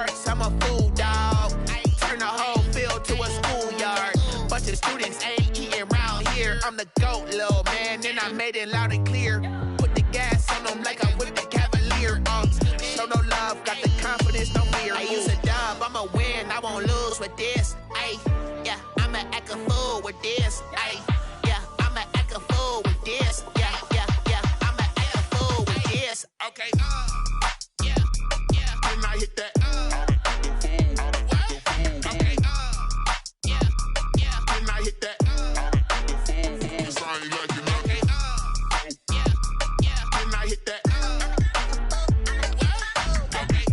parks, I'm a fool dog. Turn the whole field to a schoolyard. Bunch of students ain't eating round here. I'm the GOAT, little man, and I made it loud and clear. Put the gas on them like I'm with the Cavalier. Show no love, got the confidence, no fear. I use a dub, I'ma win, I won't lose with this. Ay, yeah, I'ma act a fool with this. Ay, yeah, I'ma act a fool with this. Yeah, yeah, yeah, I'ma act a fool with this. Okay, yeah, yeah, then I hit that. Okay, yeah, yeah, then I hit that. Cause I ain't like it. Okay, yeah, yeah, then I hit that. Okay,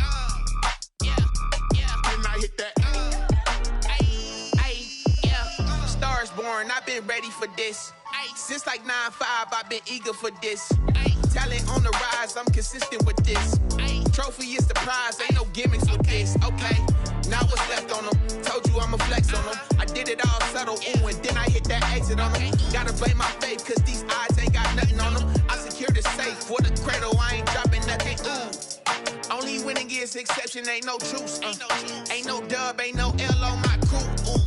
yeah, yeah, then I hit that. Ay, yeah, stars born, I've been ready for this. Since like 9-5, I've been eager for this. Talent on the rise, I'm consistent with this. Trophy is the prize, ain't no gimmicks with this. Okay, now what's left on them? Told you I'ma flex on them. I did it all subtle, ooh, and then I hit that exit on them. Gotta blame my faith, cause these eyes ain't got nothing on them. I secured the safe for the cradle, I ain't dropping nothing, ooh. Only winning is exception, ain't no truce. Ain't no dub, ain't no L on my crew. Ooh.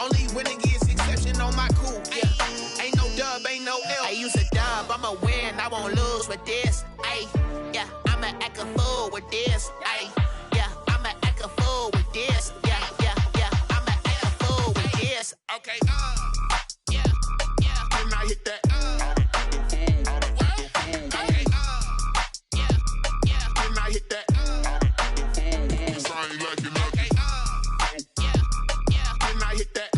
Only winning is exception on my crew, yeah. Ain't no dub, ain't no L. I use a dub, I'ma win, I won't lose with this. Ay, yeah, I'ma act a fool with this. Ay, yeah, I'ma act a fool with this. Yeah, yeah, yeah, I'ma act a fool with this. Okay, yeah, yeah, then I hit that. Okay, yeah, yeah, then I hit that. Cause I ain't like it. Okay, yeah, yeah, then I hit that.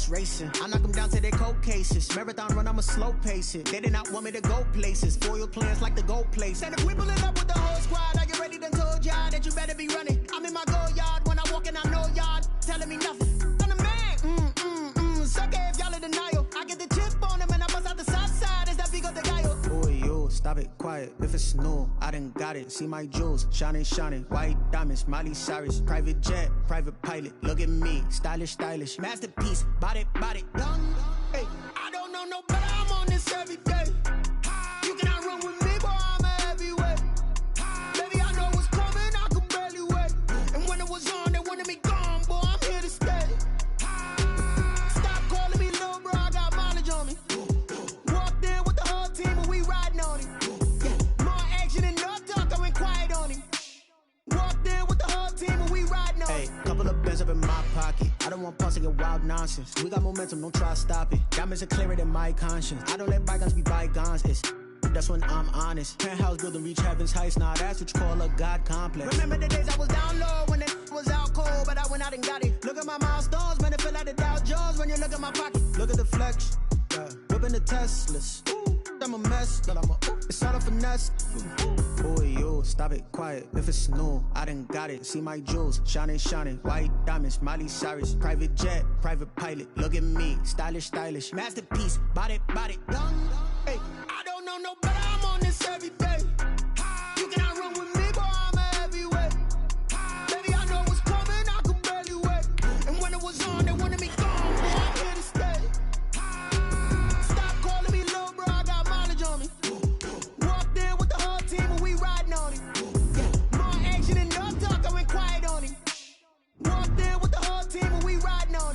Racing. I knock them down to their cold cases. Marathon run, I'ma slow pace it. They did not want me to go places. Foil plans like the gold place. And if we pulling up with the whole squad, are you ready? Done told y'all that you better be running. I'm in my go yard when I walk in, I know y'all telling me nothing. I'm the man. Suck it if y'all in denial. I get the chip on them and I bust out the south side. Is that Vigo the guy? Boy, yo, stop it, quiet. If it's new, I done got it. See my jewels, shining, shining. White diamonds, Miley Cyrus. Private jet, private pilot. Look at me, stylish, stylish. Masterpiece, body, done. Hey, I don't know no better, I'm on this every day. You cannot run with me, boy, I'm a heavyweight. Baby, I know what's coming, I could barely wait. And when it was on, they wanted me gone, boy, I'm here to stay. Stop calling me little bro, I got mileage on me. Walked in with the whole team and we riding on him. More action and no talk, I went quiet on him. Walked in with the whole team and we riding on him. Hey, couple of bands up in my pocket. I don't want pause to get wild nonsense. We got momentum, don't try to stop it. Diamonds are clearer than my conscience. I don't let bygones be bygones. That's when I'm honest. Penthouse building reach heaven's heights. Nah, that's what you call a God complex. Remember the days I was down low when it was out cold, but I went out and got it. Look at my milestones, man, it feel like the Dow Jones when you look at my pocket. Look at the flex, yeah. Whipping the Teslas. I'm a mess, but it's all a finesse. Boy, yo, stop it, quiet. If it's new, I done got it. See my jewels, shining, shining. White diamonds, Miley Cyrus. Private jet, private pilot. Look at me, stylish, stylish. Masterpiece, body, done. Hey, I don't know no better, I'm on this every day. You cannot run with me, boy, I'm a heavyweight. Baby, I know what's coming, I could barely wait. And when it was on, they wanted me gone, boy, I'm here to stay. More action and no talk, I went quiet on him. Walked in with the whole team and we riding on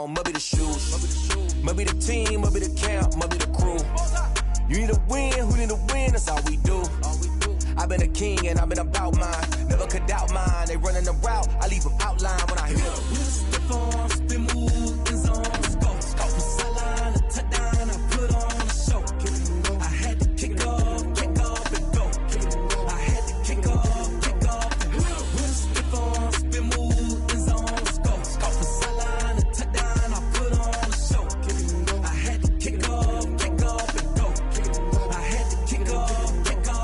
on, must be the shoes. Must be the team, must be the camp, must be the crew. You need a win, who need a win, that's all we do. I've been a king and I've been about mine. Never could doubt mine, they running the route, I leave them outline when I hear them. Stiff on, spin move, in zone, scope. From sideline to touchdown, I put on a show. I had to kick off and go. I had to kick off and go. Stiff on, spin move, in zone, scope. From sideline to touchdown, I put on a show. I had to kick off and go. I had to kick off and go.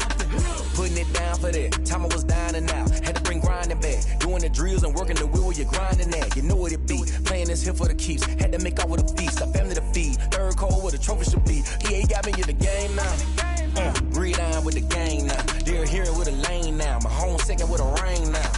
Putting it down for that, time I was down and out. Had to bring grinding back, doing the drills and working the wheel where you're grinding at. You know what it be, playing this here for the keeps. Had to make out with a feast, a family to feed. Third cold where the trophy should be. EA got me in the game now. Breathe on with the game now. Dear hero with a lane now. My home second with a rain now.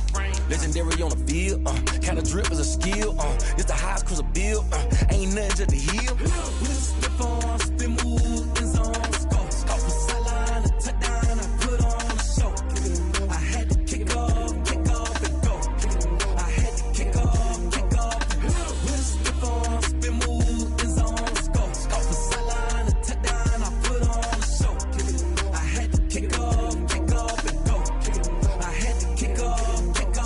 Legendary on the field, kinda drip is a skill. It's the highest cruiser bill, ain't nothing just the hill. Slip on, spin move, in zone, scope. From sideline to touchdown, I put on a show. I had to kick off and go. I had to kick off and go. Slip on, spin move, in zone, scope. From sideline to touchdown, I put on a show. I had to kick off and go. I had to kick off and go.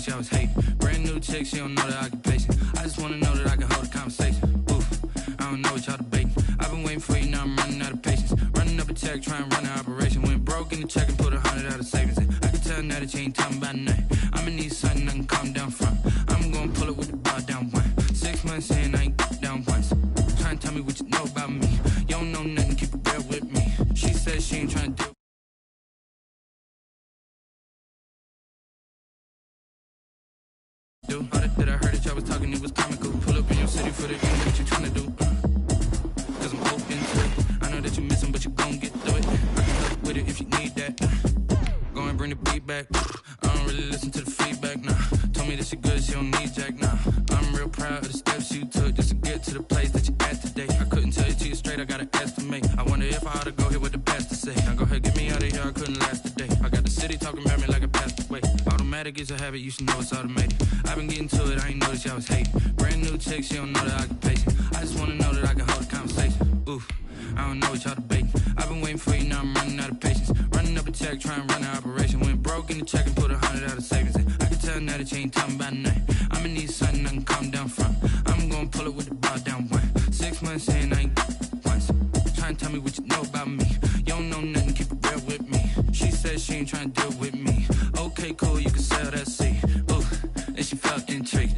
I was hating. Brand new chick, she don't know the occupation. I just wanna know that I can hold a conversation. Oof, I don't know what y'all debating. I've been waiting for you, now I'm running out of patience. Running up a check, trying to run an operation. Went broke in the check and put 100 out of savings in. I can tell now that you ain't talking about nothing. I'ma need something I can calm down from. I'm gonna pull it with the bar down one. 6 months in, I ain't down once. Trying to tell me what you know about me. You don't know nothing, keep it real with me. She said she ain't trying to do. All that I heard that y'all was talking, it was comical. Pull up in your city for the game, what you tryna do? Cause I'm open to it. I know that you missing, but you gon' get through it. I can help with it if you need that. Go and bring the beat back. I don't really listen to the feedback, nah. Told me that she good, she don't need jack, nah. I'm real proud of the steps you took just to get to the place that you at today. I couldn't tell you to you straight, I gotta estimate. I wonder if I ought to go here with the best to say. Now go ahead, get me out of here, I couldn't last today. I got the city talking about me like a passed away. Automatic is a habit, you should know it's automated. I've been getting to it, I ain't noticed y'all was hating. Brand new chick, she don't know the occupation. I just wanna know that I can hold a conversation. Oof, I don't know what y'all debating. I've been waiting for you, now I'm running out of patience. Running up a check, trying to run an operation. Went broke in the check and put 100 out of savings in. I can tell now that you ain't talking about nothing. I'ma need something I can calm down from. I'm gonna pull it with the bar down one. 6 months in, I ain't once. Trying to tell me what you know about me. You don't know nothing, keep it real with me. She said she ain't trying to deal with me. Okay, cool, you can sell that seat. Ooh, and she felt intrigued.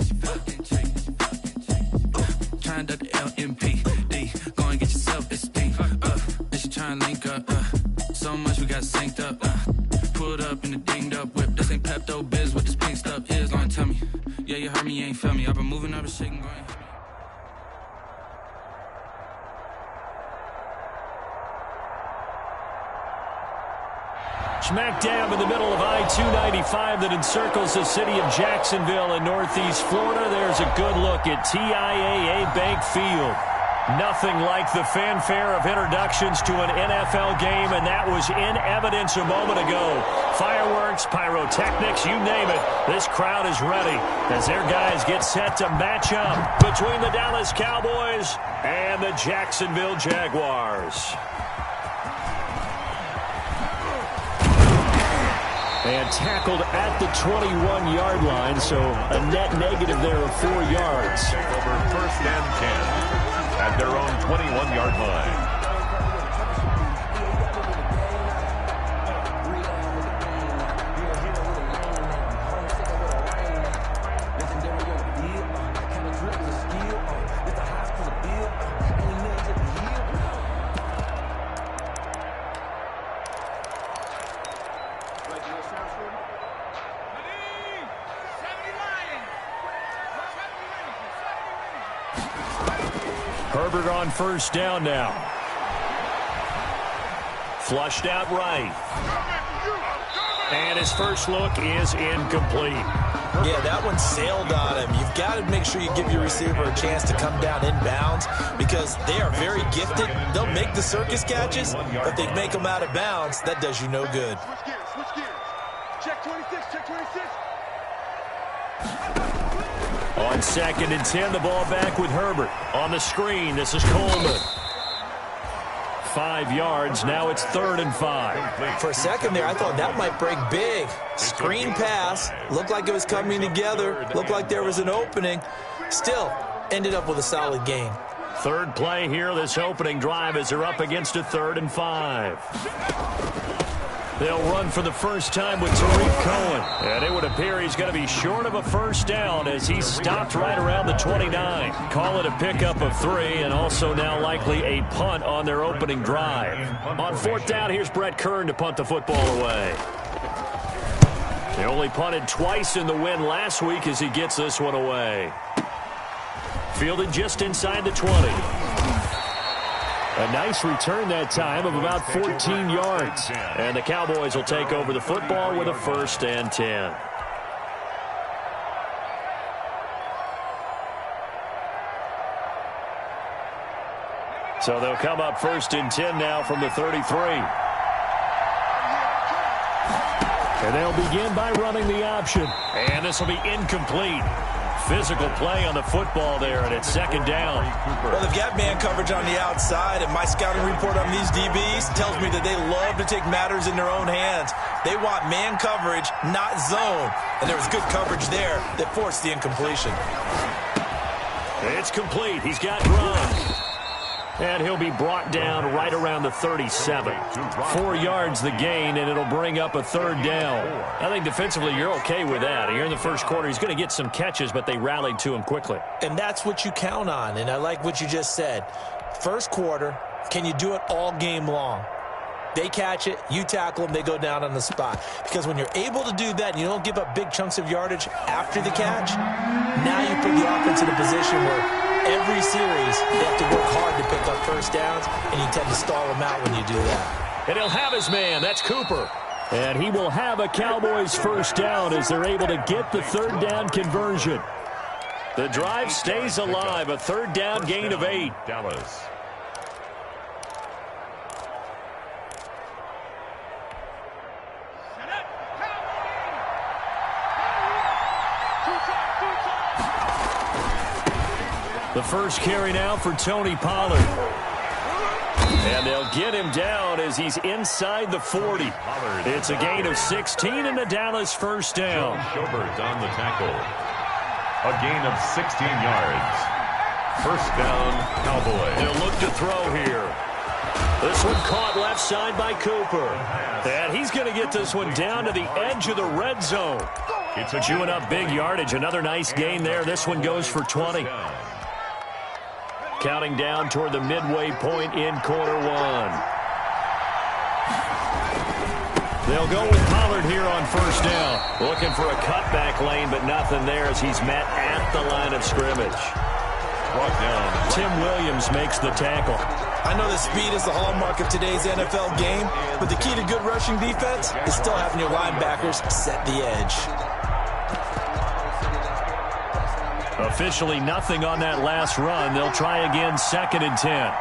Trying to duck the LMPD. Go and get your self-esteem up. And she trying to link up. So much we got synced up. Pulled up in a dinged up whip. This ain't Pepto Biz, what this pink stuff is. Long tell me. Yeah, you heard me, you ain't felt me. I've been moving up and shaking, going. Smack dab in the middle of I-295 that encircles the city of Jacksonville in northeast Florida. There's a good look at TIAA Bank Field. Nothing like the fanfare of introductions to an NFL game, and that was in evidence a moment ago. Fireworks, pyrotechnics, you name it. This crowd is ready as their guys get set to match up between the Dallas Cowboys and the Jacksonville Jaguars. And tackled at the 21-yard line, so a net negative there of 4 yards. Over 1st and 10 at their own 21-yard line. Herbert on first down now. Flushed out right. And his first look is incomplete. Yeah, that one sailed on him. You've got to make sure you give your receiver a chance to come down inbounds because they are very gifted. They'll make the circus catches, but if they make them out of bounds, that does you no good. Switch gears. Check 26, check 26. On 2nd and 10, the ball back with Herbert. On the screen, this is Coleman. 5 yards, now it's 3rd and 5. For a second there, I thought that might break big. Screen pass, looked like it was coming together, looked like there was an opening. Still, ended up with a solid gain. Third play here, this opening drive as they're up against a 3rd and 5. They'll run for the first time with Tariq Cohen. And it would appear he's going to be short of a first down as he's stopped right around the 29. Call it a pickup of 3 and also now likely a punt on their opening drive. On 4th down, here's Brett Kern to punt the football away. They only punted twice in the win last week as he gets this one away. Fielded just inside the 20. A nice return that time of about 14 yards. And the Cowboys will take over the football with a 1st and 10. So they'll come up 1st and 10 now from the 33. And they'll begin by running the option. And this will be incomplete. Physical play on the football there, and it's 2nd down. Well, they've got man coverage on the outside, and my scouting report on these DBs tells me that they love to take matters in their own hands. They want man coverage, not zone. And there was good coverage there that forced the incompletion. It's complete. He's got Gronk. And he'll be brought down right around the 37. 4 yards the gain, and it'll bring up a 3rd down. I think defensively you're okay with that. Here in the first quarter, he's going to get some catches, but they rallied to him quickly. And that's what you count on, and I like what you just said. First quarter, can you do it all game long? They catch it, you tackle them, they go down on the spot. Because when you're able to do that and you don't give up big chunks of yardage after the catch, now you put the offense in a position where every series they have to work hard to pick up first downs, and you tend to stall them out when you do that. And he'll have his man. That's Cooper. And he will have a Cowboys first down as they're able to get the 3rd down conversion. The drive stays alive, a 3rd down gain of 8. Dallas. The first carry now for Tony Pollard. And they'll get him down as he's inside the 40. It's a gain of 16 and a Dallas first down. Schobert on the tackle. A gain of 16 yards. First down, Cowboys. They'll look to throw here. This one caught left side by Cooper. And he's going to get this one down to the edge of the red zone. It's chewing up big yardage. Another nice gain there. This one goes for 20. Counting down toward the midway point in quarter 1. They'll go with Pollard here on first down. Looking for a cutback lane, but nothing there as he's met at the line of scrimmage. Brought down. Tim Williams makes the tackle. I know that speed is the hallmark of today's NFL game, but the key to good rushing defense is still having your linebackers set the edge. Officially nothing on that last run. They'll try again 2nd and 10.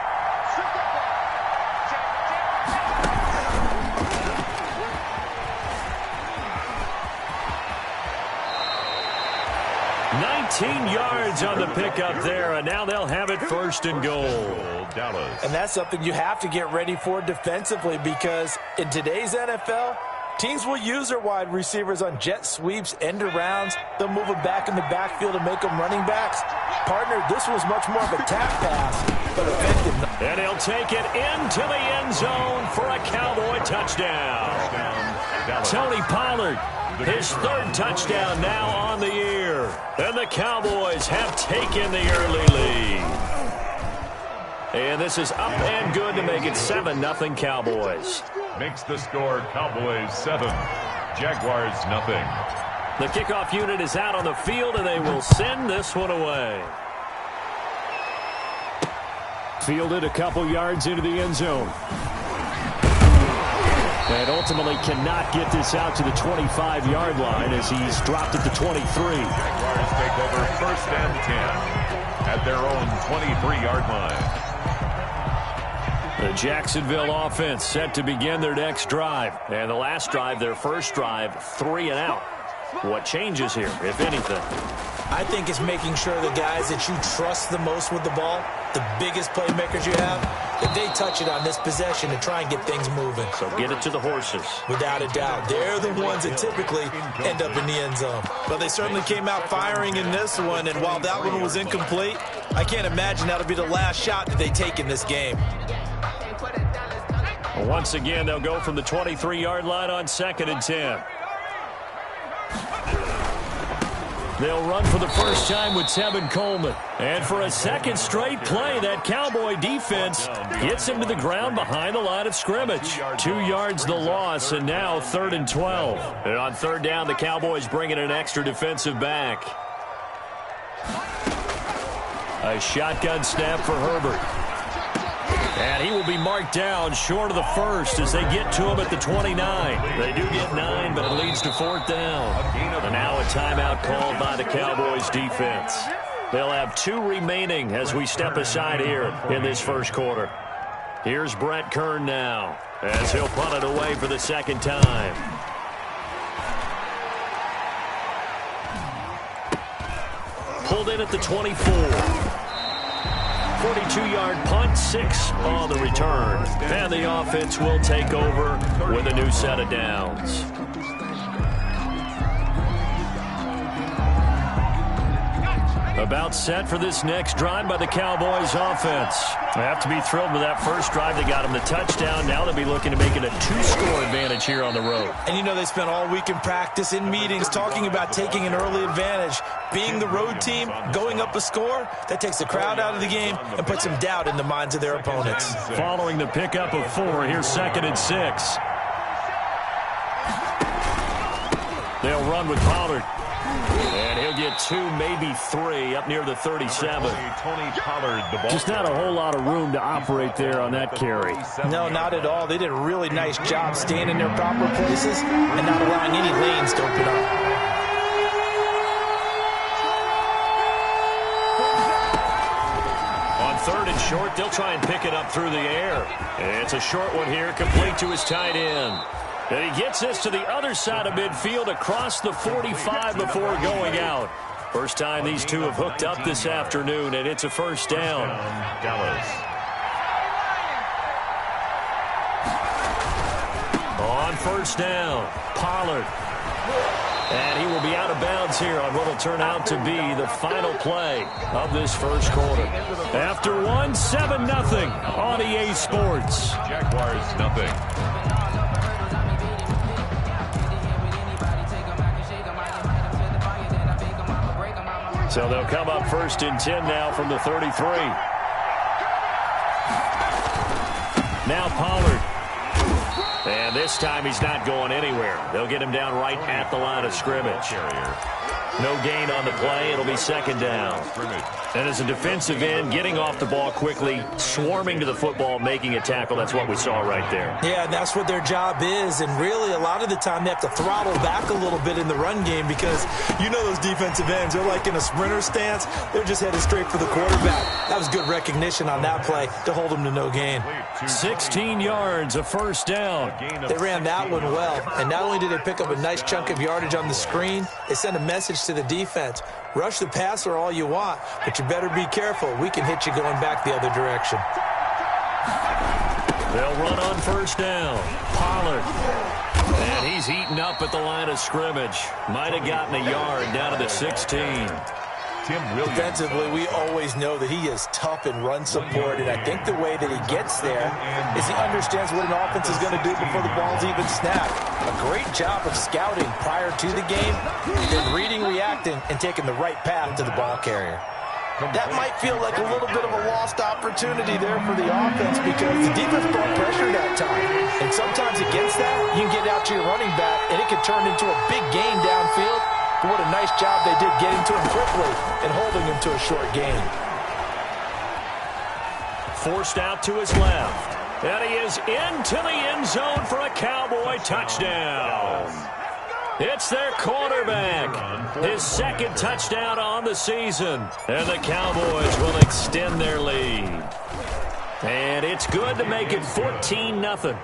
Yards on the pickup there, and now they'll have it 1st and goal. Dallas. And that's something you have to get ready for defensively, because in today's NFL, teams will use their wide receivers on jet sweeps, end arounds. They'll move them back in the backfield and make them running backs. Partner, this was much more of a tap pass, but effective. And he'll take it into the end zone for a Cowboy touchdown. Tony Pollard, his 3rd touchdown now on the year. And the Cowboys have taken the early lead. And this is up and good to make it 7-0 Cowboys. Makes the score Cowboys 7, Jaguars nothing. The kickoff unit is out on the field, and they will send this one away. Fielded a couple yards into the end zone. And ultimately cannot get this out to the 25-yard line as he's dropped it to 23. Jaguars take over 1st and 10 at their own 23-yard line. The Jacksonville offense set to begin their next drive. And the last drive, their first drive, 3 and out. What changes here, if anything? I think it's making sure the guys that you trust the most with the ball, the biggest playmakers you have, that they touch it on this possession and try and get things moving. So get it to the horses. Without a doubt. They're the ones that typically end up in the end zone. Well, they certainly came out firing in this one, and while that one was incomplete, I can't imagine that'll be the last shot that they take in this game. Once again, they'll go from the 23-yard line on 2nd and 10. They'll run for the first time with Tevin Coleman. And for a second straight play, that Cowboy defense gets him to the ground behind the line of scrimmage. 2 yards the loss, and now 3rd and 12. And on 3rd down, the Cowboys bring in an extra defensive back. A shotgun snap for Herbert. And he will be marked down short of the first as they get to him at the 29. They do get 9, but it leads to 4th down. And now a timeout called by the Cowboys defense. They'll have 2 remaining as we step aside here in this first quarter. Here's Brett Kern now as he'll punt it away for the 2nd time. Pulled in at the 24. 42-yard punt, 6 on the return. And the offense will take over with a new set of downs. About set for this next drive by the Cowboys offense. They have to be thrilled with that first drive. They got them the touchdown. Now they'll be looking to make it a 2-score advantage here on the road. And you know they spent all week in practice, in meetings, talking about taking an early advantage. Being the road team, going up a score, that takes the crowd out of the game and puts some doubt in the minds of their opponents. Following the pickup of 4, here's 2nd and 6. They'll run with Pollard. And he'll get 2, maybe 3 up near the 37. Just not a whole lot of room to operate there on that carry. No, not at all. They did a really nice job staying in their proper places and not allowing any lanes to open up. On 3rd and short, they'll try and pick it up through the air. And it's a short one here, complete to his tight end. And he gets this to the other side of midfield across the 45 before going out. First time these two have hooked up this afternoon, and it's a 1st down. Dallas. On 1st down, Pollard. And he will be out of bounds here on what will turn out to be the final play of this first quarter. After 1, 7-0 on EA Sports. Jaguars nothing. So they'll come up 1st and 10 now from the 33. Now Pollard. And this time he's not going anywhere. They'll get him down right at the line of scrimmage. No gain on the play. It'll be 2nd down. And as a defensive end, getting off the ball quickly, swarming to the football, making a tackle, that's what we saw right there. Yeah, and that's what their job is. And really, a lot of the time, they have to throttle back a little bit in the run game because you know those defensive ends, they're like in a sprinter stance. They're just headed straight for the quarterback. That was good recognition on that play to hold them to no gain. 16 yards, a 1st down. They ran that one well. And not only did they pick up a nice chunk of yardage on the screen, they sent a message to the defense. Rush the passer all you want, but you better be careful. We can hit you going back the other direction. They'll run on 1st down. Pollard. And he's eaten up at the line of scrimmage. Might have gotten a yard down to the 16. Defensively, we always know that he is tough in run support, and I think the way that he gets there is he understands what an offense is going to do before the ball's even snapped. A great job of scouting prior to the game, then reading, reacting, and taking the right path to the ball carrier. That might feel like a little bit of a lost opportunity there for the offense because the defense brought pressure that time. And sometimes against that, you can get out to your running back, and it can turn into a big gain downfield. But what a nice job they did getting to him quickly and holding him to a short gain. forced out to his left. And he is into the end zone for a Cowboy touchdown. It's their quarterback. His second touchdown on the season. And the Cowboys will extend their lead. And it's good to make it 14-0.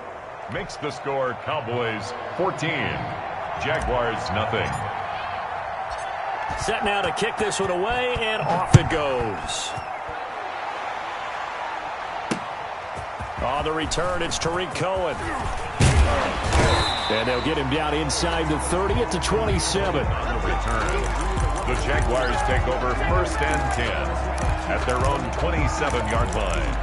Makes the score Cowboys 14. Jaguars nothing. Set now to kick this one away, and off it goes. On the return, it's Tariq Cohen. And they'll get him down inside the 30 at the 27. On the return, the Jaguars take over 1st and 10 at their own 27-yard line.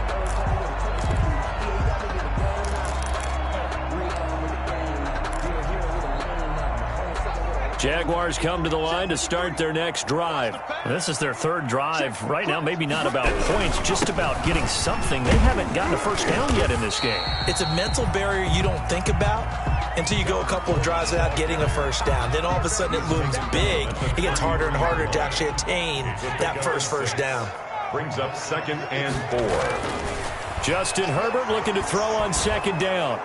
Jaguars come to the line to start their next drive. This is their third drive. Right now, maybe not about points, just about getting something. They haven't gotten a first down yet in this game. It's a mental barrier you don't think about until you go a couple of drives without getting a first down. Then all of a sudden it looms big. It gets harder and harder to actually attain that first down. Brings up 2nd and 4. Justin Herbert looking to throw on 2nd down.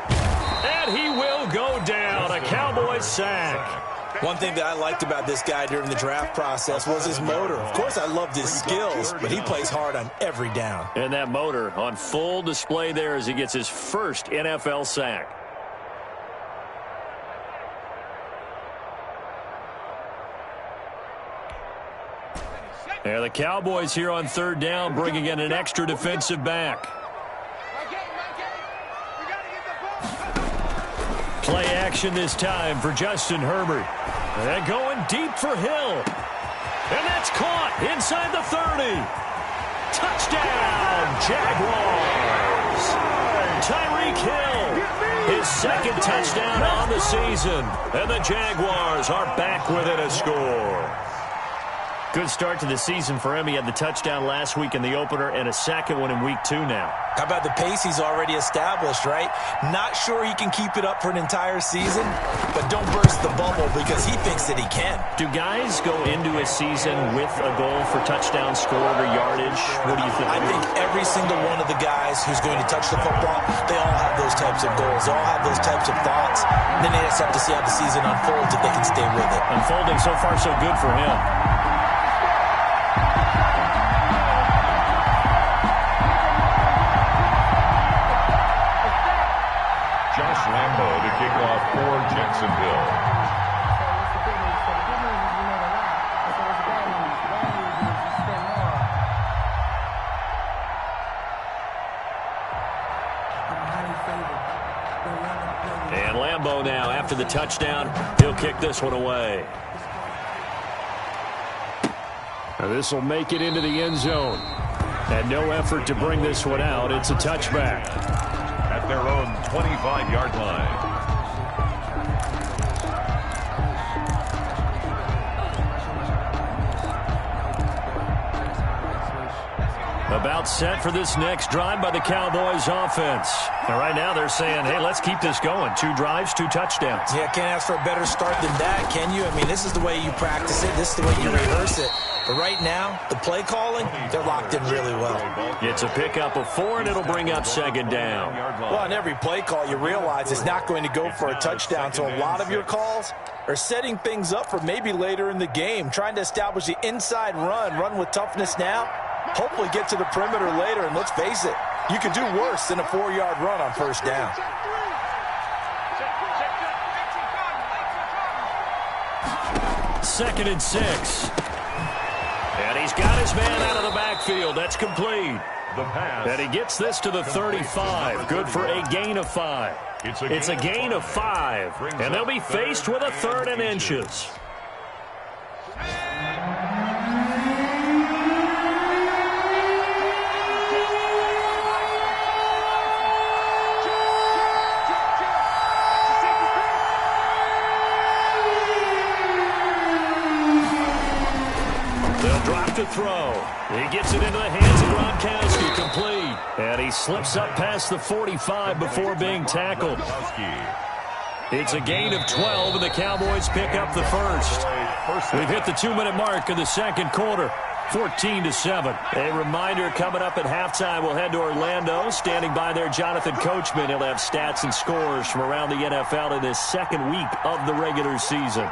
And he will go down. A Cowboys sack. One thing that I liked about this guy during the draft process was his motor. Of course, I loved his skills, but he plays hard on every down. And that motor on full display there as he gets his first NFL sack. And the Cowboys here on 3rd down, bringing in an extra defensive back. Play action this time for Justin Herbert. And going deep for Hill. And that's caught inside the 30. Touchdown, Jaguars. Tyreek Hill, his 2nd touchdown on the season. And the Jaguars are back within a score. Good start to the season for him. He had the touchdown last week in the opener and a second one in week 2 now. How about the pace he's already established, right? Not sure he can keep it up for an entire season, but don't burst the bubble because he thinks that he can. Do guys go into a season with a goal for touchdown scored or yardage? What do you think? I think every single one of the guys who's going to touch the football, they all have those types of goals. They all have those types of thoughts. Then they just have to see how the season unfolds if they can stay with it. Unfolding so far so good for him. Lambo to kick off for Jacksonville. And Lambo now, after the touchdown, he'll kick this one away. This will make it into the end zone. And no effort to bring this one out. It's a touchback. At their own 25-yard line. About set for this next drive by the Cowboys offense. And right now they're saying, hey, let's keep this going. 2 drives, 2 touchdowns. Yeah, can't ask for a better start than that, can you? I mean, this is the way you practice it. This is the way you rehearse it. But right now, the play calling, they're locked in really well. It's a pickup of 4, and it'll bring up 2nd down. Well, on every play call, you realize it's not going to go for a touchdown. So a lot of your calls are setting things up for maybe later in the game, trying to establish the inside run with toughness now, hopefully get to the perimeter later. And let's face it, you can do worse than a 4-yard run on 1st down. Second and 6. And he's got his man out of the backfield. That's complete. The pass. And he gets this to the 35. Good for a gain of 5. It's a gain of 5. And they'll be faced with a 3rd and inches. To throw. He gets it into the hands of Gronkowski, complete. And he slips up past the 45 before being tackled. It's a gain of 12, and the Cowboys pick up the first. We've hit the 2-minute mark of the 2nd quarter. 14-7. A reminder coming up at halftime, we'll head to Orlando. Standing by there, Jonathan Coachman. He'll have stats and scores from around the NFL in this second week of the regular season.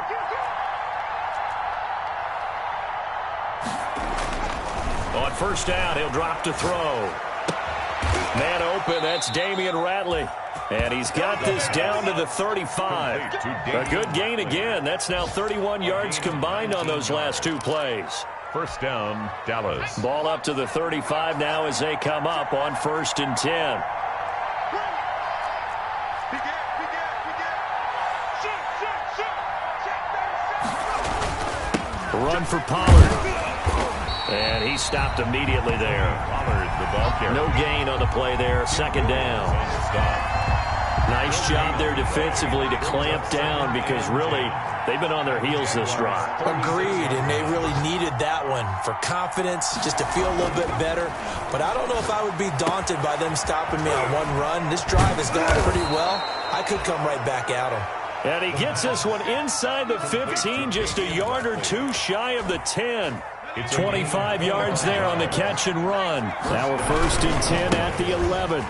On first down, he'll drop to throw. Man open, that's Damian Ratley. And he's got this down to the 35. A good gain again. That's now 31 yards combined on those last two plays. First down, Dallas. Ball up to the 35 now as they come up on 1st and 10. Run for Pollard. And he stopped immediately there. Pollard, the ball carrier. No gain on the play there. Second down. Nice job there defensively to clamp down because really they've been on their heels this drive. Agreed, and they really needed that one for confidence, just to feel a little bit better. But I don't know if I would be daunted by them stopping me on one run. This drive has gone pretty well. I could come right back at them. And he gets this one inside the 15, just a yard or two shy of the 10. 25 yards there on the catch and run. Now we're 1st and 10 at the 11.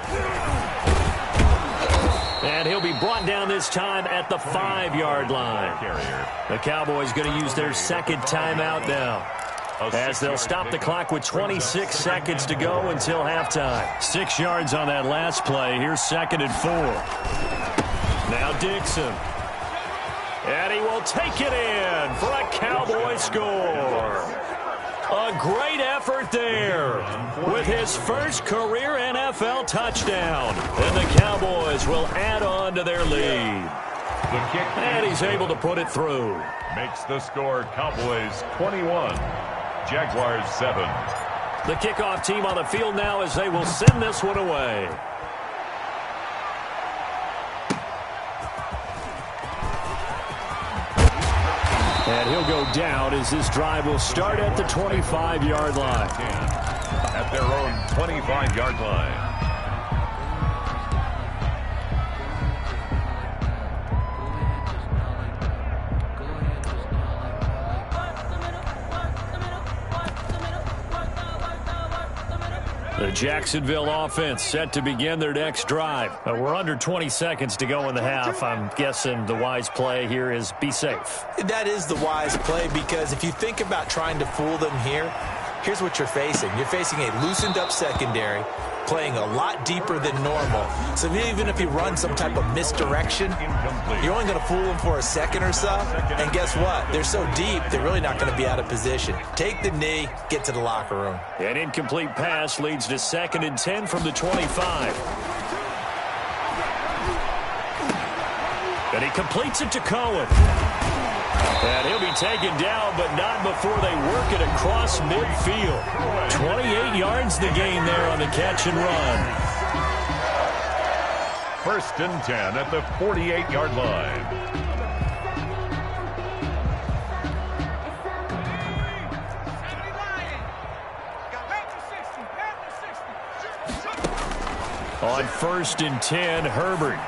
And he'll be brought down this time at the 5-yard line. The Cowboys going to use their second timeout now, as they'll stop the clock with 26 seconds to go until halftime. 6 yards on that last play. Here's 2nd and 4. Now Dixon. And he will take it in for a Cowboy score. A great effort there with his first career NFL touchdown. And the Cowboys will add on to their lead. And he's able to put it through. Makes the score Cowboys 21, Jaguars 7. The kickoff team on the field now as they will send this one away. And he'll go down as this drive will start at the 25-yard line. At their own 25-yard line. The Jacksonville offense set to begin their next drive. We're under 20 seconds to go in the half. I'm guessing the wise play here is be safe. That is the wise play, because if you think about trying to fool them here, here's what you're facing. You're facing a loosened up secondary, playing a lot deeper than normal. So even if you run some type of misdirection, you're only going to fool them for a second or so. And guess what? They're so deep, they're really not going to be out of position. Take the knee, get to the locker room. An incomplete pass leads to 2nd and 10 from the 25. And he completes it to Cohen. And he'll be taken down, but not before they work it across midfield. 28 yards the gain there on the catch and run. 1st and 10 at the 48-yard line. On 1st and 10, Herbert.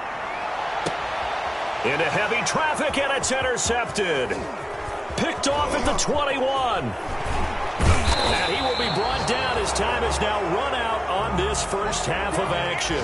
Into heavy traffic, and it's intercepted. Picked off at the 21. And he will be brought down as time is now run out on this first half of action.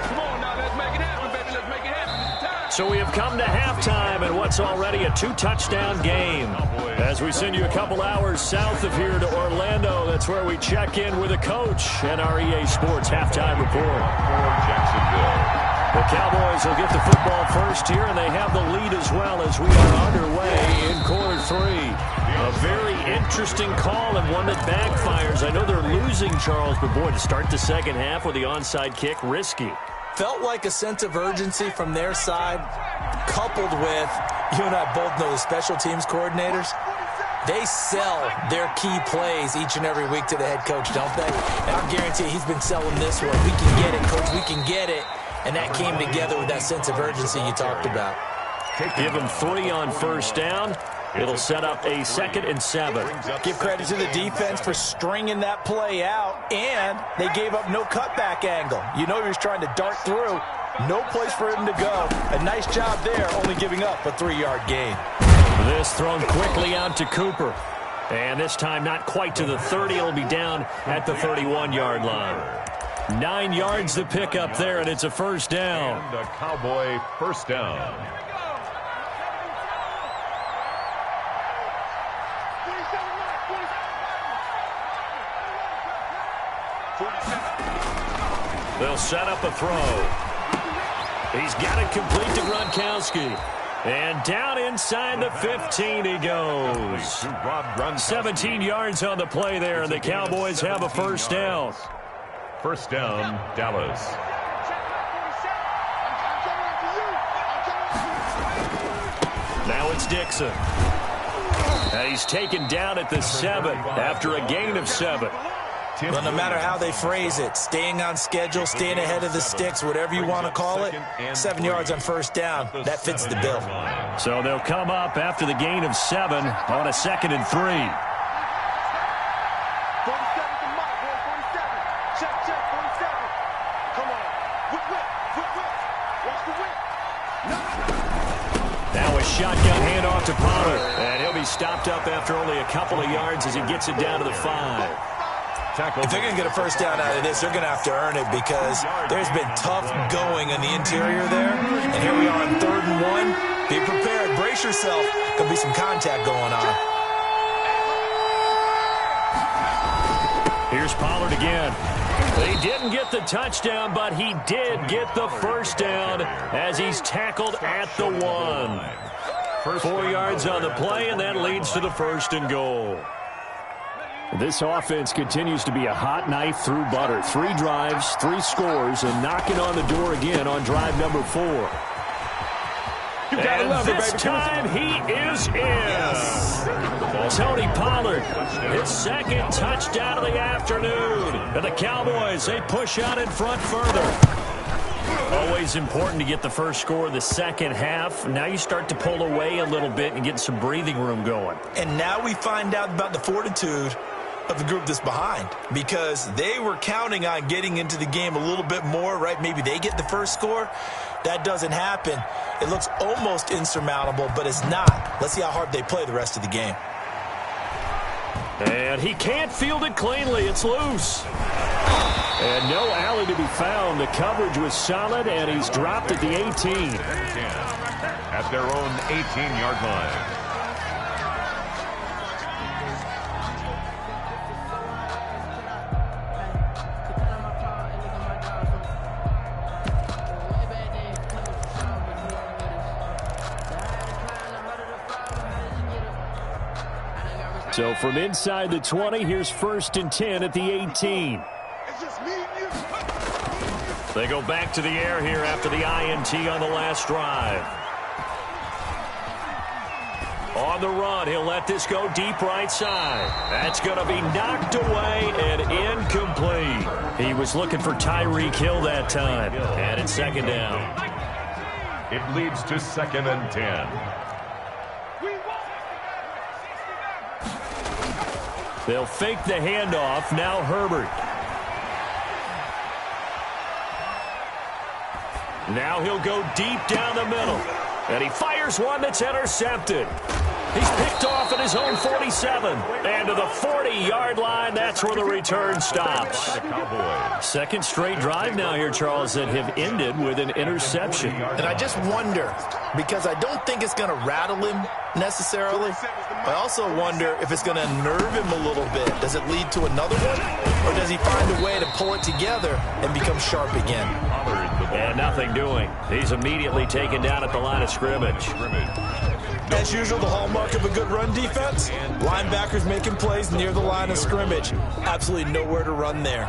Come on now, let's make it happen, baby. Let's make it happen. So we have come to halftime in what's already a 2-touchdown game. As we send you a couple hours south of here to Orlando, that's where we check in with a coach and our EA Sports halftime report. For Jacksonville. The Cowboys will get the football first here, and they have the lead as well as we are underway in quarter 3. A very interesting call and one that backfires. I know they're losing, Charles, but boy, to start the second half with the onside kick, risky. Felt like a sense of urgency from their side, coupled with, you and I both know the special teams coordinators. They sell their key plays each and every week to the head coach, don't they? And I guarantee he's been selling this one. We can get it, coach. We can get it. And that came together with that sense of urgency you talked about. Give them 3 on first down. It'll set up a 2nd and 7. Give credit to the defense for stringing that play out, and they gave up no cutback angle. You know he was trying to dart through. No place for him to go. A nice job there, only giving up a 3-yard gain. This thrown quickly out to Cooper. And this time not quite to the 30. It'll be down at the 31-yard line. 9 yards to pick up there, and it's a first down. And a Cowboy first down. They'll set up a throw. He's got it complete to Gronkowski. And down inside the 15 he goes. 17 yards on the play there, and the Cowboys have a first down. First down, Dallas. Now it's Dixon. And he's taken down at the 7 after a gain of 7. Well, no matter how they phrase it, staying on schedule, staying ahead of the sticks, whatever you want to call it, 7 yards on first down, that fits the bill. So they'll come up after the gain of 7 on a 2nd and 3. 47 to Mike, boy, 47. Check, 47. Come on. Whip. Watch the whip. Now a shotgun handoff to Pollard. And he'll be stopped up after only a couple of yards as he gets it down to the 5. If they're going to get a first down out of this, they're going to have to earn it because there's been tough going in the interior there. And here we are on 3rd and 1. Be prepared. Brace yourself. Could be some contact going on. Here's Pollard again. He didn't get the touchdown, but he did get the first down as he's tackled at the 1. 4 yards on the play, and that leads to the 1st and goal. This offense continues to be a hot knife through butter. 3 drives, 3 scores, and knocking on the door again on drive number 4. And this time he is in. Yes. Tony Pollard, his 2nd touchdown of the afternoon. And the Cowboys, they push out in front further. Always important to get the first score of the second half. Now you start to pull away a little bit and get some breathing room going. And now we find out about the fortitude of the group that's behind, because they were counting on getting into the game a little bit more, right? Maybe they get the first score. That doesn't happen. It looks almost insurmountable, but it's not. Let's see how hard they play the rest of the game. And he can't field it cleanly. It's loose. And no alley to be found. The coverage was solid, and he's dropped at the 18. At their own 18-yard line. So from inside the 20, here's 1st and 10 at the 18. They go back to the air here after the INT on the last drive. On the run, he'll let this go deep right side. That's going to be knocked away and incomplete. He was looking for Tyreek Hill that time. And it's 2nd down. It leads to 2nd and 10. They'll fake the handoff. Now Herbert. Now he'll go deep down the middle. And he fires one that's intercepted. He's picked off at his own 47. And to the 40-yard line, that's where the return stops. 2nd straight drive now here, Charles, that have ended with an interception. And I just wonder, because I don't think it's going to rattle him necessarily. I also wonder if it's going to unnerve him a little bit. Does it lead to another one? Or does he find a way to pull it together and become sharp again? And nothing doing. He's immediately taken down at the line of scrimmage. As usual, the hallmark of a good run defense, linebackers making plays near the line of scrimmage. Absolutely nowhere to run there.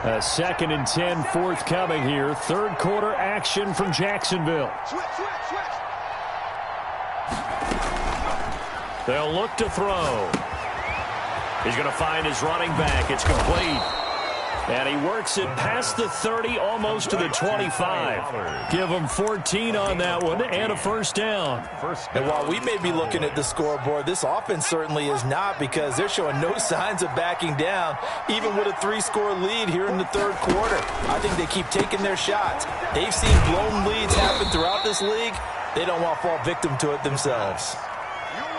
A 2nd and 10 forthcoming here. 3rd quarter action from Jacksonville. They'll look to throw. He's going to find his running back. It's complete. And he works it past the 30, almost to the 25. Give him 14 on that one and a first down. And while we may be looking at the scoreboard, this offense certainly is not, because they're showing no signs of backing down, even with a 3-score lead here in the 3rd quarter. I think they keep taking their shots. They've seen blown leads happen throughout this league. They don't want to fall victim to it themselves.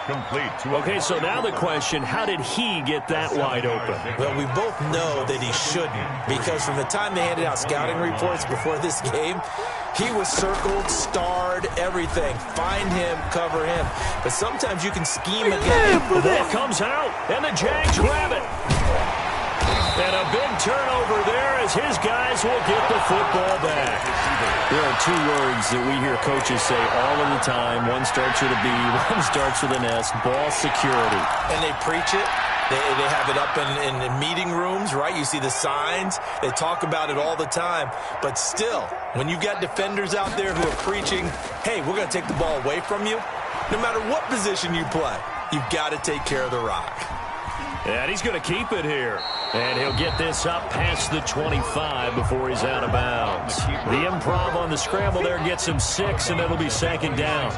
Complete. Okay, so now the question, how did he get that wide open? Well, we both know that he shouldn't, because from the time they handed out scouting reports before this game, he was circled, starred, everything. Find him, cover him. But sometimes you can scheme again. The ball comes out, and the Jags grab it. And a big turnover there as his guys will get the football back. There are two words that we hear coaches say all of the time. One starts with a B, one starts with an S, ball security. And they preach it. They have it up in meeting rooms, right? You see the signs. They talk about it all the time. But still, when you got defenders out there who are preaching, hey, we're going to take the ball away from you, no matter what position you play, you've got to take care of the rock. And he's going to keep it here. And he'll get this up past the 25 before he's out of bounds. The improv on the scramble there gets him 6, and it'll be second down.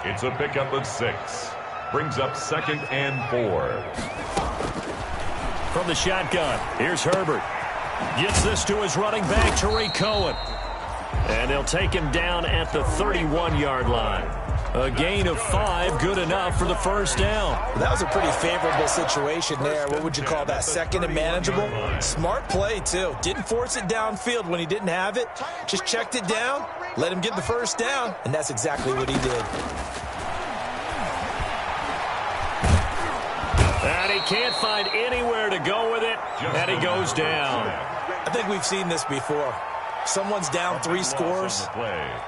It's a pickup of 6. Brings up 2nd and 4. From the shotgun, here's Herbert. Gets this to his running back, Tariq Cohen. And they'll take him down at the 31-yard line. A gain of 5, good enough for the first down. That was a pretty favorable situation there. What would you call that, second and manageable? Smart play, too. Didn't force it downfield when he didn't have it. Just checked it down, let him get the first down, and that's exactly what he did. And he can't find anywhere to go with it, and he goes down. I think we've seen this before. Someone's down 3 scores.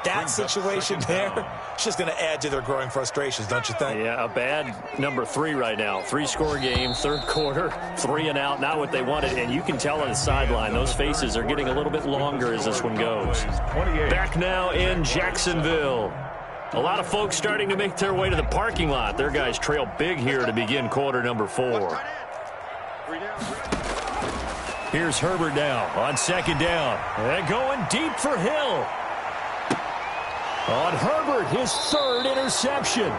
That situation there, it's just going to add to their growing frustrations, don't you think? Yeah, a bad number 3 right now. 3-score game, third quarter, 3 and out, not what they wanted. And you can tell on the sideline, those faces are getting a little bit longer as this one goes. Back now in Jacksonville. A lot of folks starting to make their way to the parking lot. Their guys trail big here to begin quarter number 4. Here's Herbert now on second down. And going deep for Hill. On Herbert, his 3rd interception.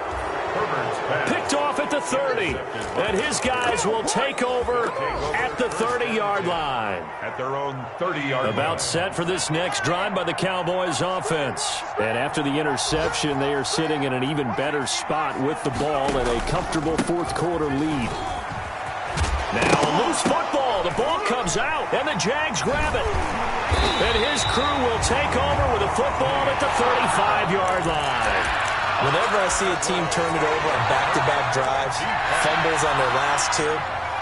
Picked off at the 30. And his guys will take over at the 30-yard line. At their own 30-yard line. About set for this next drive by the Cowboys offense. And after the interception, they are sitting in an even better spot with the ball and a comfortable fourth quarter lead. Now a loose football. The ball comes out, and the Jags grab it. And his crew will take over with a football at the 35-yard line. Whenever I see a team turn it over on back-to-back drives, fumbles on their last 2,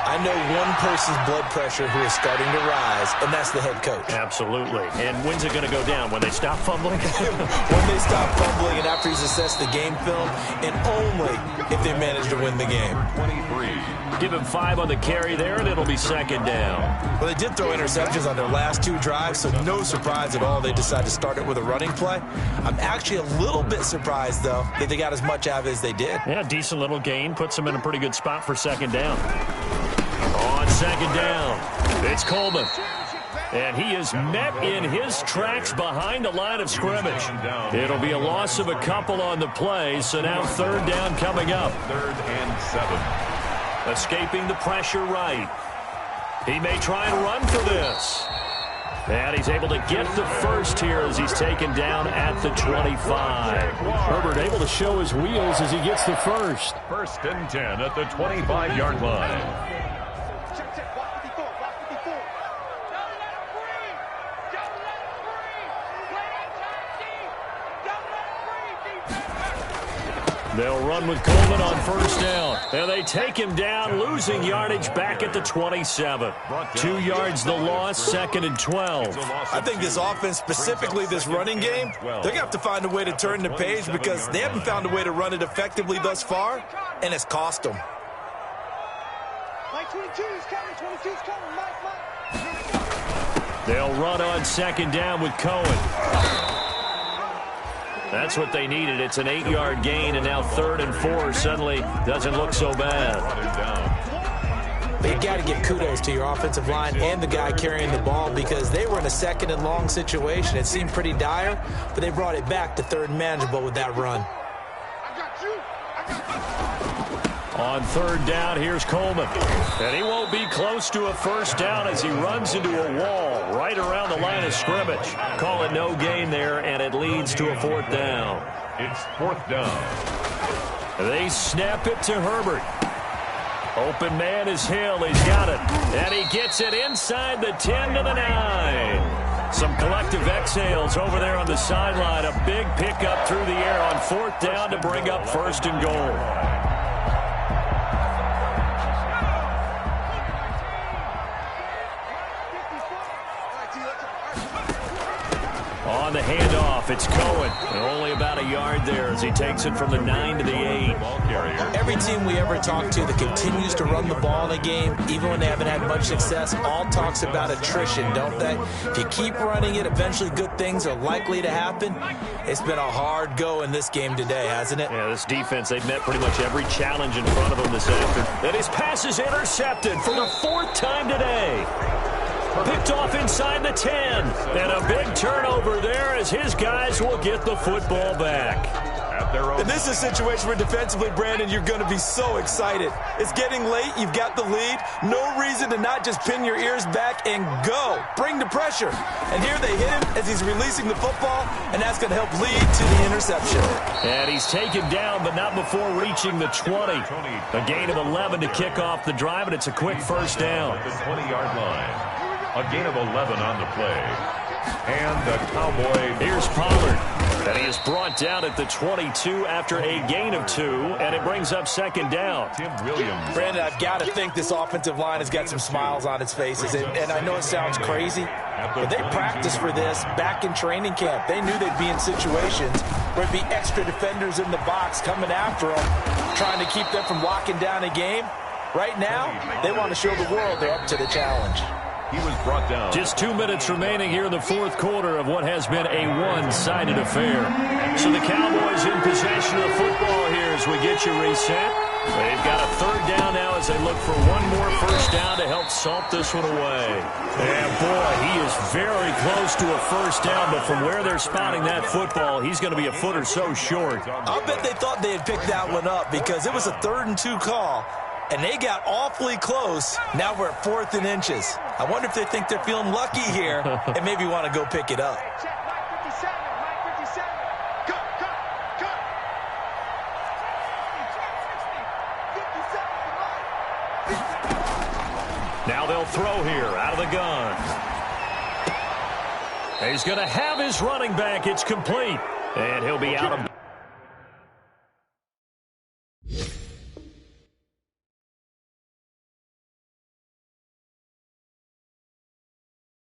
I know one person's blood pressure who is starting to rise, and that's the head coach. Absolutely. And when's it going to go down? When they stop fumbling? When they stop fumbling and after he's assessed the game film, and only if they manage to win the game. 23. Give him 5 on the carry there, and it'll be second down. Well, they did throw interceptions on their last 2 drives, so no surprise at all they decided to start it with a running play. I'm actually a little bit surprised, though, that they got as much out of it as they did. Yeah, decent little gain. Puts them in a pretty good spot for second down. On second down, it's Coleman. And he is met in his tracks behind the line of scrimmage. It'll be a loss of a couple on the play, so now third down coming up. 3rd and 7. Escaping the pressure right. He may try and run for this. And he's able to get the first here as he's taken down at the 25. Herbert able to show his wheels as he gets the first. 1st and 10 at the 25-yard line. They'll run with Coleman on first down. And they take him down, losing yardage back at the 27. 2 yards the loss, 2nd and 12. I think this offense, specifically this running game, they're going to have to find a way to turn the page because they haven't found a way to run it effectively thus far, and it's cost them. Mike 22's coming, 22's coming, Mike. They'll run on second down with Cohen. That's what they needed. It's an 8-yard gain, and now 3rd and 4 suddenly doesn't look so bad. But you got to give kudos to your offensive line and the guy carrying the ball because they were in a 2nd and long situation. It seemed pretty dire, but they brought it back to 3rd and manageable with that run. On 3rd down, here's Coleman. And he won't be close to a first down as he runs into a wall right around the line of scrimmage. Call it no gain there, and it leads to a 4th down. It's 4th down. They snap it to Herbert. Open man is Hill. He's got it. And he gets it inside the 10 to the 9. Some collective exhales over there on the sideline. A big pickup through the air on 4th down to bring up 1st and goal. On the handoff, it's Cohen. They're only about a yard there as he takes it from the 9 to the 8. Every team we ever talk to that continues to run the ball in a game, even when they haven't had much success, all talks about attrition, don't they? If you keep running it, eventually good things are likely to happen. It's been a hard go in this game today, hasn't it? Yeah, this defense, they've met pretty much every challenge in front of them this afternoon. And his pass is intercepted for the 4th time today. Picked off inside the 10. And a big turnover there as his guys will get the football back. And this is a situation where defensively, Brandon, you're going to be so excited. It's getting late. You've got the lead. No reason to not just pin your ears back and go. Bring the pressure. And here they hit him as he's releasing the football, and that's going to help lead to the interception. And he's taken down, but not before reaching the 20. A gain of 11 to kick off the drive, and it's a quick 1st down. The 20-yard line. A gain of 11 on the play. And the Cowboy. Here's Pollard. And he is brought down at the 22 after a gain of 2, and it brings up 2nd down. Tim Williams. Brandon, I've got to think this offensive line has got some smiles on its faces. And I know it sounds crazy, but they practiced for this back in training camp. They knew they'd be in situations where it'd be extra defenders in the box coming after them, trying to keep them from locking down a game. Right now, they want to show the world they're up to the challenge. He was brought down. Just 2 minutes remaining here in the 4th quarter of what has been a one-sided affair. So the Cowboys in possession of the football here as we get you reset. They've got a 3rd down now as they look for one more 1st down to help salt this one away. And boy, he is very close to a 1st down, but from where they're spotting that football, he's going to be a foot or so short. I'll bet they thought they had picked that one up because it was a 3rd and 2 call. And they got awfully close. Now we're at 4th and inches. I wonder if they think they're feeling lucky here and maybe want to go pick it up. Now they'll throw here out of the gun. He's going to have his running back. It's complete. And he'll be out of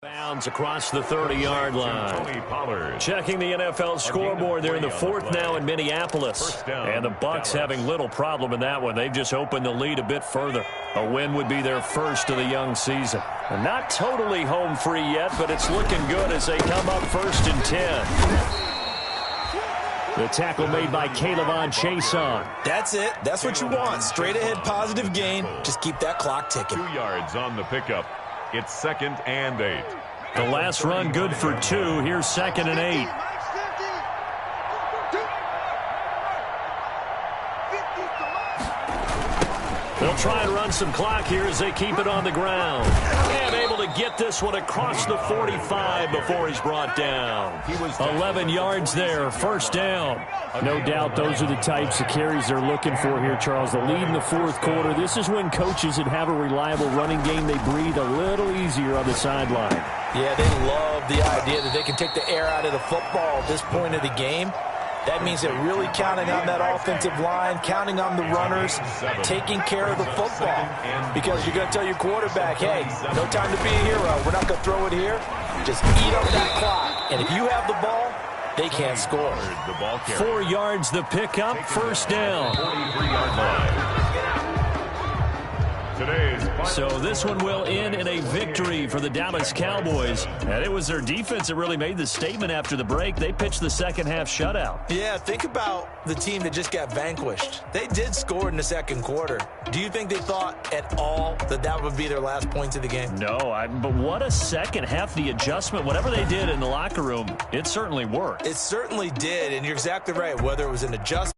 bounds across the 30-yard line. Checking the NFL scoreboard, they're in the 4th now in Minneapolis. And the Bucs having little problem in that one. They've just opened the lead a bit further. A win would be their 1st of the young season. And not totally home free yet, but it's looking good as they come up 1st and 10. The tackle made by Caleb Chason. That's it. That's what you want. Straight ahead positive gain. Just keep that clock ticking. 2 yards on the pickup. It's 2nd and 8. The last run good for 2. Here's 2nd and 8. They'll try and run some clock here as they keep it on the ground. And able to get this one across the 45 before he's brought down. 11 yards there, 1st down. No doubt those are the types of carries they're looking for here, Charles. The lead in the 4th quarter. This is when coaches that have a reliable running game, they breathe a little easier on the sideline. Yeah, they love the idea that they can take the air out of the football at this point of the game. That means they're really counting on that offensive line, counting on the runners, taking care of the football. Because you're going to tell your quarterback, hey, no time to be a hero. We're not going to throw it here. Just eat up that clock. And if you have the ball, they can't score. 4 yards the pickup, 1st down. 43-yard line. So this one will end in a victory for the Dallas Cowboys. And it was their defense that really made the statement after the break. They pitched the second half shutout. Yeah, think about the team that just got vanquished. They did score in the 2nd quarter. Do you think they thought at all that that would be their last points of the game? No, but what a second half. The adjustment, whatever they did in the locker room, it certainly worked. It certainly did, and you're exactly right. Whether it was an adjustment